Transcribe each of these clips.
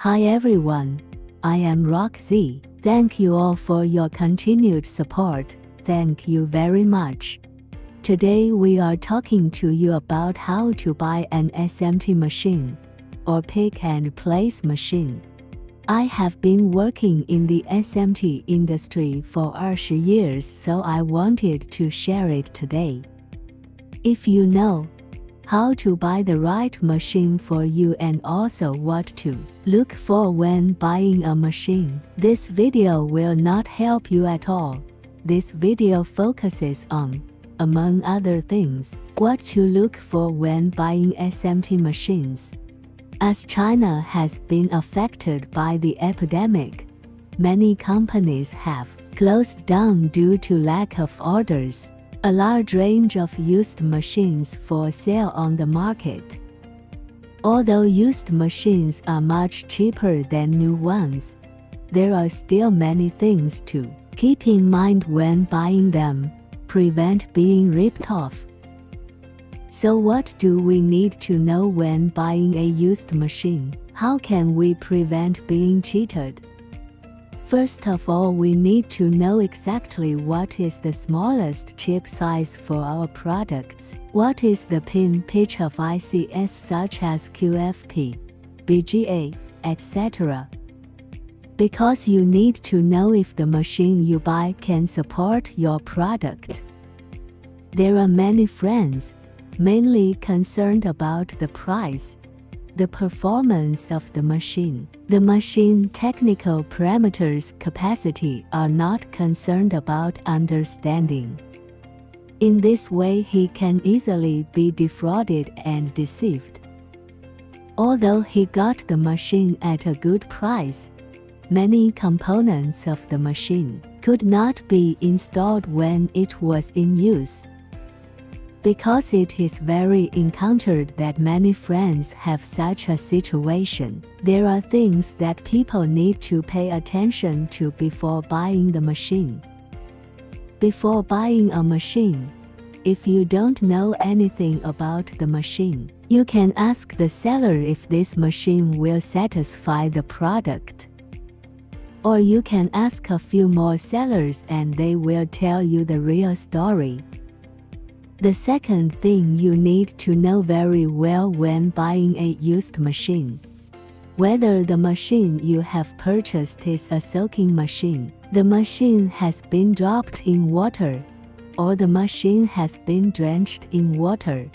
Hi everyone, I am Roxy. Thank you all for your continued support. Thank you very much. Today we are talking to you about how to buy an SMT machine, or pick and place machine. I have been working in the SMT industry for 20 years, so I wanted to share it today. If you know how to buy the right machine for you and also what to look for when buying a machine, this video will not help you at all. This video focuses on, among other things, what to look for when buying SMT machines. As China has been affected by the epidemic, many companies have closed down due to lack of orders. A large range of used machines for sale on the market. Although used machines are much cheaper than new ones, there are still many things to keep in mind when buying them, prevent being ripped off. So what do we need to know when buying a used machine? How can we prevent being cheated? First of all, we need to know exactly what is the smallest chip size for our products. What is the pin pitch of ICs such as QFP, BGA, etc. Because you need to know if the machine you buy can support your product. There are many friends, mainly concerned about the price, the performance of the machine, the machine technical parameters, capacity, are not concerned about understanding. In this way, he can easily be defrauded and deceived. Although he got the machine at a good price, many components of the machine could not be installed when it was in use. Because it is very encountered that many friends have such a situation, there are things that people need to pay attention to before buying the machine. Before buying a machine, if you don't know anything about the machine, you can ask the seller if this machine will satisfy the product. Or you can ask a few more sellers and they will tell you the real story. The second thing you need to know very well when buying a used machine: whether the machine you have purchased is a soaking machine, the machine has been dropped in water, or the machine has been drenched in water.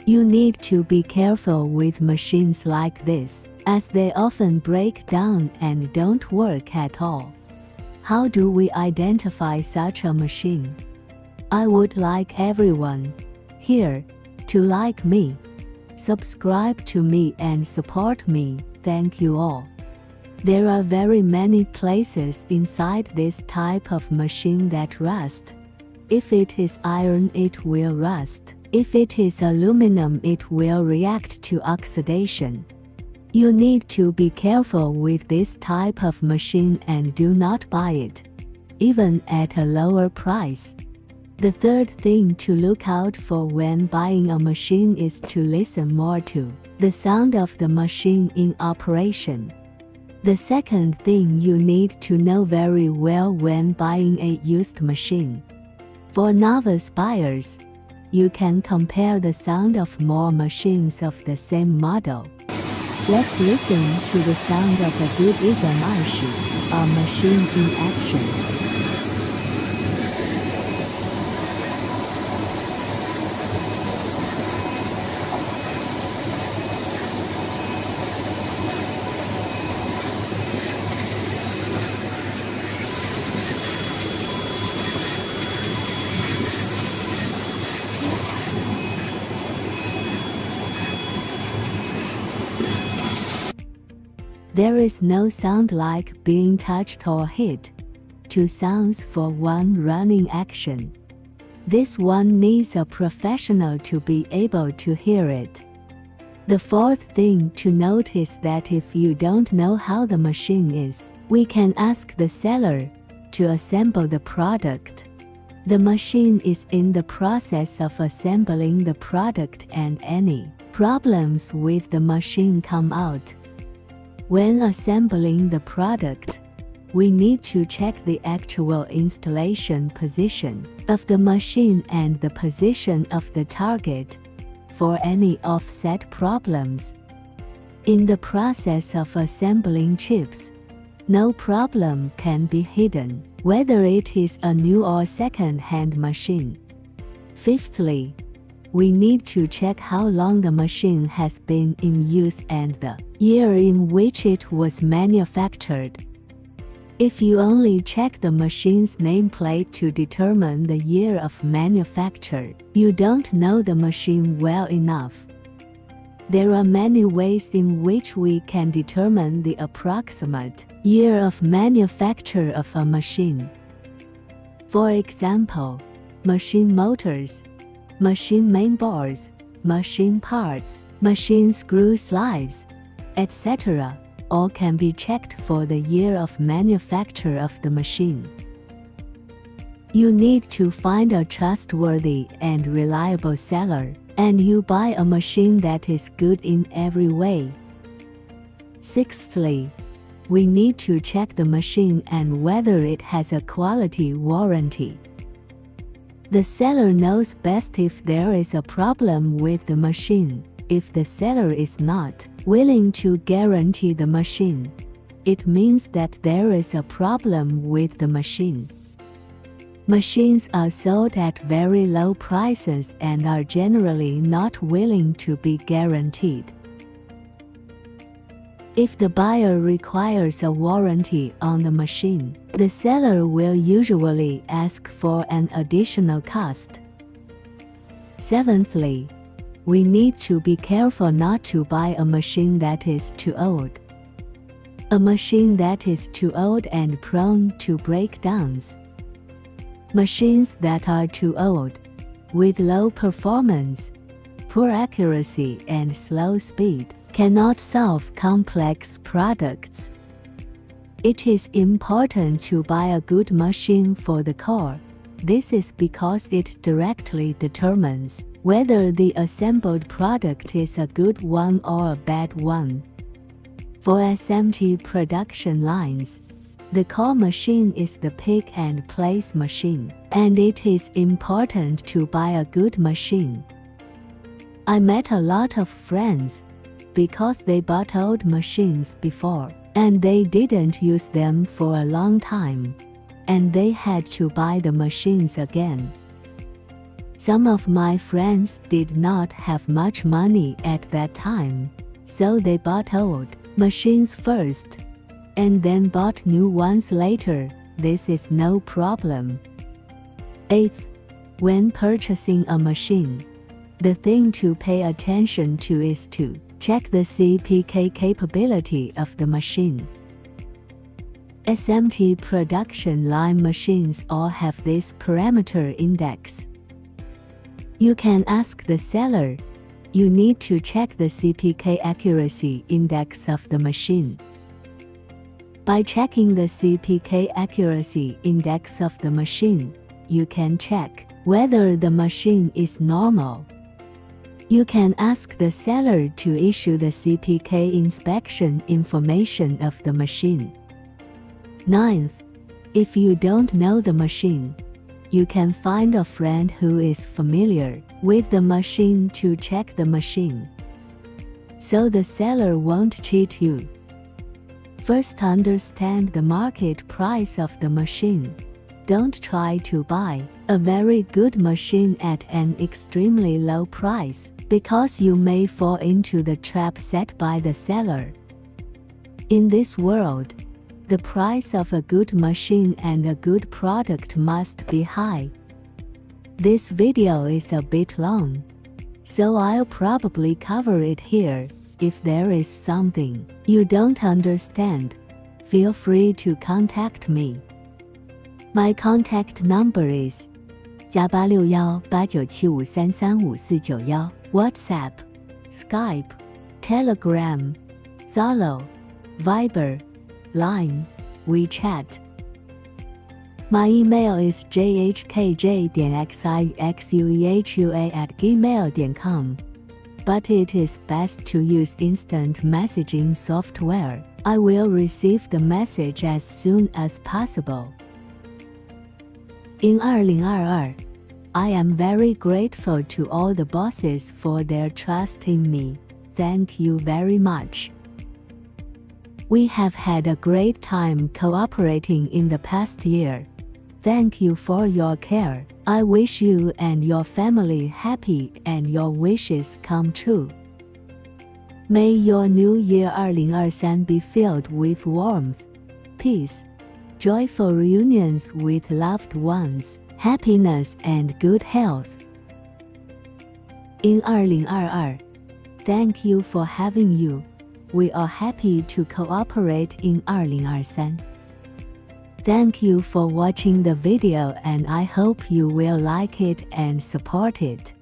You need to be careful with machines like this, as they often break down and don't work at all. How do we identify such a machine? I would like everyone here to like me, subscribe to me and support me. Thank you all. There are very many places inside this type of machine that rust. If it is iron, it will rust. If it is aluminum, it will react to oxidation. You need to be careful with this type of machine and do not buy it, even at a lower price. The third thing to look out for when buying a machine is to listen more to the sound of the machine in operation. The second thing you need to know very well when buying a used machine. For novice buyers, you can compare the sound of more machines of the same model. Let's listen to the sound of a good SMT, a machine in action. There is no sound like being touched or hit. 2 sounds for 1 running action. This one needs a professional to be able to hear it. The fourth thing to note is that if you don't know how the machine is, we can ask the seller to assemble the product. The machine is in the process of assembling the product and any problems with the machine come out. When assembling the product, we need to check the actual installation position of the machine and the position of the target for any offset problems. In the process of assembling chips, no problem can be hidden, whether it is a new or second-hand machine. Fifthly, we need to check how long the machine has been in use and the year in which it was manufactured. If you only check the machine's nameplate to determine the year of manufacture, you don't know the machine well enough. There are many ways in which we can determine the approximate year of manufacture of a machine. For example, machine motors, machine mainboards, machine parts, machine screw slides, etc. all can be checked for the year of manufacture of the machine. You need to find a trustworthy and reliable seller, and you buy a machine that is good in every way. Sixthly, we need to check the machine and whether it has a quality warranty. The seller knows best if there is a problem with the machine. If the seller is not willing to guarantee the machine, it means that there is a problem with the machine. Machines are sold at very low prices and are generally not willing to be guaranteed. If the buyer requires a warranty on the machine, the seller will usually ask for an additional cost. Seventhly, we need to be careful not to buy a machine that is too old. A machine that is too old and prone to breakdowns. Machines that are too old, with low performance, poor accuracy and slow speed, cannot solve complex products. It is important to buy a good machine for the core. This is because it directly determines whether the assembled product is a good one or a bad one. For SMT production lines, the core machine is the pick and place machine, and it is important to buy a good machine. I met a lot of friends because they bought old machines before, and they didn't use them for a long time, and they had to buy the machines again. Some of my friends did not have much money at that time, so they bought old machines first, and then bought new ones later. This is no problem. Eighth, when purchasing a machine, the thing to pay attention to is to check the CPK capability of the machine. SMT production line machines all have this parameter index. You can ask the seller. You need to check the CPK accuracy index of the machine. By checking the CPK accuracy index of the machine, you can check whether the machine is normal. You can ask the seller to issue the CPK inspection information of the machine. Ninth, if you don't know the machine, you can find a friend who is familiar with the machine to check the machine, so the seller won't cheat you. First, understand the market price of the machine. Don't try to buy a very good machine at an extremely low price, because you may fall into the trap set by the seller. In this world, the price of a good machine and a good product must be high. This video is a bit long, so I'll probably cover it here. If there is something you don't understand, feel free to contact me. My contact number is +86189753491, WhatsApp, Skype, Telegram, Zalo, Viber, Line, WeChat. My email is jhkj.xixuehua@gmail.com. but it is best to use instant messaging software. I will receive the message as soon as possible. In 2022, I am very grateful to all the bosses for their trust in me. Thank you very much. We have had a great time cooperating in the past year. Thank you for your care. I wish you and your family happy and your wishes come true. May your new year 2023 be filled with warmth, peace, joyful reunions with loved ones, happiness and good health. In 2022, thank you for having you. We are happy to cooperate in 2023. Thank you for watching the video and I hope you will like it and support it.